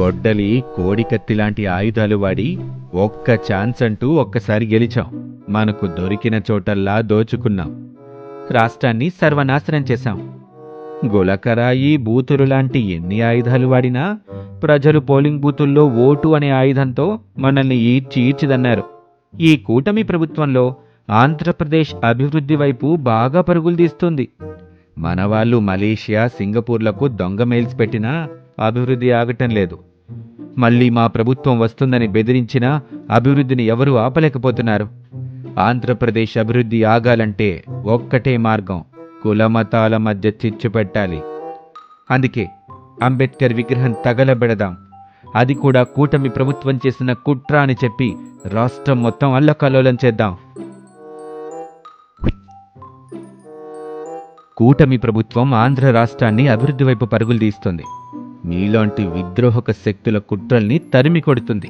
గొడ్డలి, కోడికత్తి లాంటి ఆయుధాలు వాడి ఒక్క ఛాన్స్ అంటూ ఒక్కసారి గెలిచాం. మనకు దొరికిన చోటల్లా దోచుకున్నాం. రాష్ట్రాన్ని సర్వనాశనం చేశాం. గులకరాయి, బూతులు లాంటి ఎన్ని ఆయుధాలు వాడినా ప్రజలు పోలింగ్ బూతుల్లో ఓటు అనే ఆయుధంతో మనల్ని ఈడ్చి ఈడ్చిదన్నారు. ఈ కూటమి ప్రభుత్వంలో ఆంధ్రప్రదేశ్ అభివృద్ధి వైపు బాగా పరుగులు తీస్తుంది. మనవాళ్ళు మలేషియా, సింగపూర్లకు దొంగ మెయిల్స్ పెట్టినా అభివృద్ధి ఆగటం లేదు. మళ్ళీ మా ప్రభుత్వం వస్తుందని బెదిరించినా అభివృద్ధిని ఎవరూ ఆపలేకపోతున్నారు. ఆంధ్రప్రదేశ్ అభివృద్ధి ఆగాలంటే ఒక్కటే మార్గం, కులమతాల మధ్య చిచ్చు పెట్టాలి. అందుకే అంబేద్కర్ విగ్రహం తగలబెడదాం. అది కూడా కూటమి ప్రభుత్వం చేసిన కుట్ర అని చెప్పి రాష్ట్రం మొత్తం అల్లకల్లోలం చేద్దాం. కూటమి ప్రభుత్వం ఆంధ్ర రాష్ట్రాన్ని అభివృద్ధి వైపు పరుగులు తీస్తుంది. మీలాంటి విద్రోహక శక్తుల కుట్రల్ని తరిమి కొడుతుంది.